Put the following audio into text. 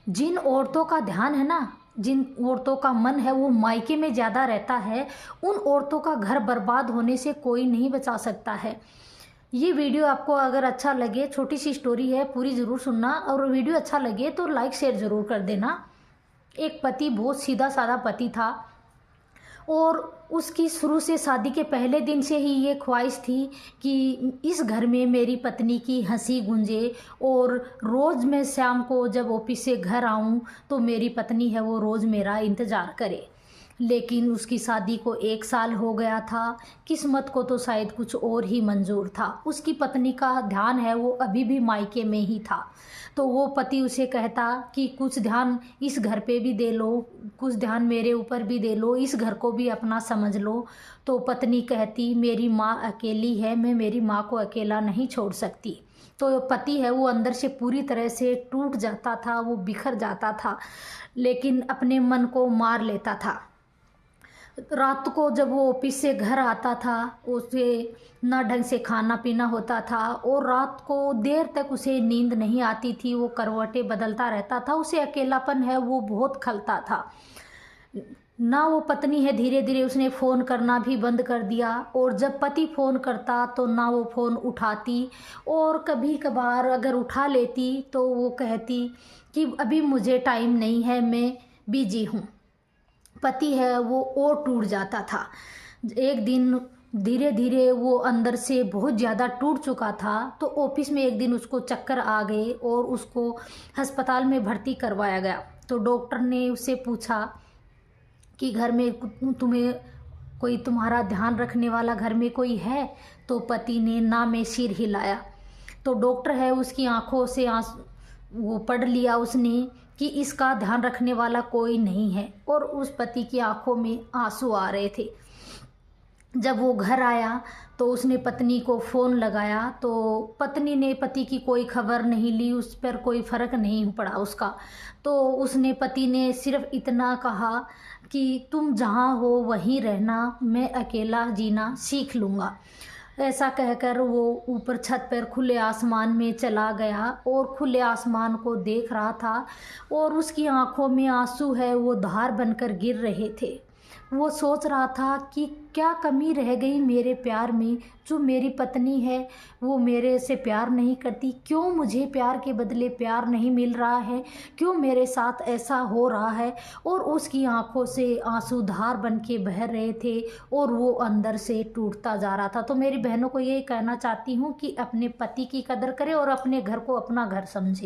जिन औरतों का ध्यान है ना, जिन औरतों का मन है वो मायके में ज़्यादा रहता है, उन औरतों का घर बर्बाद होने से कोई नहीं बचा सकता है। ये वीडियो आपको अगर अच्छा लगे, छोटी सी स्टोरी है, पूरी ज़रूर सुनना, और वीडियो अच्छा लगे तो लाइक शेयर ज़रूर कर देना। एक पति, बहुत सीधा साधा पति था, और उसकी शुरू से शादी के पहले दिन से ही ये ख्वाहिश थी कि इस घर में मेरी पत्नी की हंसी गूंजे, और रोज़ मैं शाम को जब ऑफिस से घर आऊं तो मेरी पत्नी है वो रोज़ मेरा इंतज़ार करे। लेकिन उसकी शादी को 1 साल हो गया था। किस्मत को तो शायद कुछ और ही मंजूर था। उसकी पत्नी का ध्यान है वो अभी भी मायके में ही था। तो वो पति उसे कहता कि कुछ ध्यान इस घर पे भी दे लो, कुछ ध्यान मेरे ऊपर भी दे लो, इस घर को भी अपना समझ लो। तो पत्नी कहती मेरी माँ अकेली है, मैं मेरी माँ को अकेला नहीं छोड़ सकती। तो पति है वो अंदर से पूरी तरह से टूट जाता था, वो बिखर जाता था, लेकिन अपने मन को मार लेता था। रात को जब वो ऑफिस से घर आता था, उसे ना ढंग से खाना पीना होता था, और रात को देर तक उसे नींद नहीं आती थी, वो करवटें बदलता रहता था, उसे अकेलापन है वो बहुत खलता था। ना वो पत्नी है, धीरे धीरे उसने फ़ोन करना भी बंद कर दिया, और जब पति फ़ोन करता तो ना वो फ़ोन उठाती, और कभी कभार अगर उठा लेती तो वो कहती कि अभी मुझे टाइम नहीं है, मैं बिजी हूँ। पति है वो और टूट जाता था। एक दिन धीरे धीरे वो अंदर से बहुत ज़्यादा टूट चुका था, तो ऑफिस में एक दिन उसको चक्कर आ गए और उसको अस्पताल में भर्ती करवाया गया। तो डॉक्टर ने उससे पूछा कि घर में तुम्हें कोई तुम्हारा ध्यान रखने वाला घर में कोई है? तो पति ने ना में सिर हिलाया। तो डॉक्टर है उसकी आंखों से वो पढ़ लिया उसने कि इसका ध्यान रखने वाला कोई नहीं है, और उस पति की आंखों में आंसू आ रहे थे। जब वो घर आया तो उसने पत्नी को फ़ोन लगाया, तो पत्नी ने पति की कोई खबर नहीं ली, उस पर कोई फ़र्क नहीं पड़ा उसका। तो उसने पति ने सिर्फ इतना कहा कि तुम जहाँ हो वहीं रहना, मैं अकेला जीना सीख लूँगा। ऐसा कहकर वो ऊपर छत पर खुले आसमान में चला गया, और खुले आसमान को देख रहा था, और उसकी आंखों में आंसू है वो धार बनकर गिर रहे थे। वो सोच रहा था कि क्या कमी रह गई मेरे प्यार में, जो मेरी पत्नी है वो मेरे से प्यार नहीं करती, क्यों मुझे प्यार के बदले प्यार नहीं मिल रहा है, क्यों मेरे साथ ऐसा हो रहा है। और उसकी आंखों से आंसू धार बन के बह रहे थे, और वो अंदर से टूटता जा रहा था। तो मेरी बहनों को ये कहना चाहती हूँ कि अपने पति की कदर करें और अपने घर को अपना घर समझे।